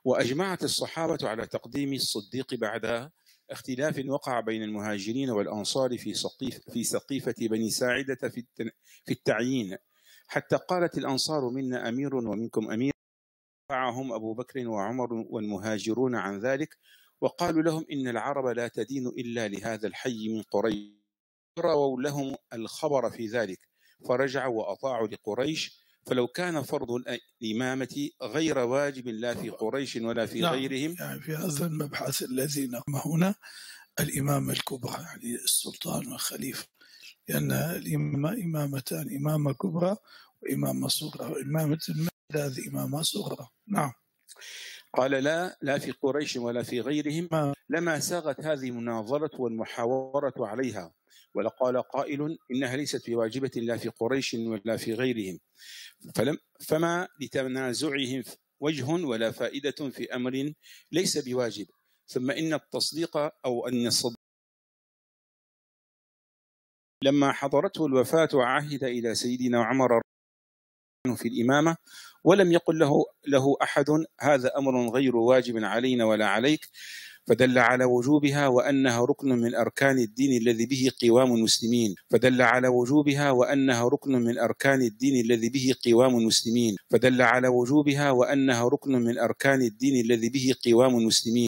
وأجمعت الصحابة على تقديم الصديق بعد اختلاف وقع بين المهاجرين والأنصار في سقيفة بني ساعدة في التعيين، حتى قالت الأنصار: منا أمير ومنكم أمير. رفعهم أبو بكر وعمر والمهاجرون عن ذلك، وقالوا لهم: إن العرب لا تدين إلا لهذا الحي من قريش. رووا لهم الخبر في ذلك، فرجعوا وأطاعوا لقريش. فلو كان فرض الإمامة غير واجب لا في قريش ولا في غيرهم. يعني في هذا المبحث الذي نقم هنا الإمامة الكبرى، يعني السلطان والخليفة، لأن الإمامة إمامتان: إمامة كبرى وإمامة صغرى، وإمامة هذه إمامة صغرى. نعم. قال: لا في قريش ولا في غيرهم، لما ساغت هذه المناظرة والمحاورة عليها، ولقال قائل: إنها ليست بواجبة لا في قريش ولا في غيرهم، فما لتنازعهم وجه ولا فائدة في أمر ليس بواجب. ثم إن التصديق أو أن الصديق لما حضرته الوفاة عهد إلى سيدنا عمر في الإمامة، ولم يقل له أحد: هذا أمر غير واجب علينا ولا عليك، فدل على وجوبها وأنها ركن من أركان الدين الذي به قوام المسلمين. فدل على وجوبها وأنها ركن من أركان الدين الذي به قوام المسلمين. فدل على وجوبها وأنها ركن من أركان الدين الذي به قوام المسلمين.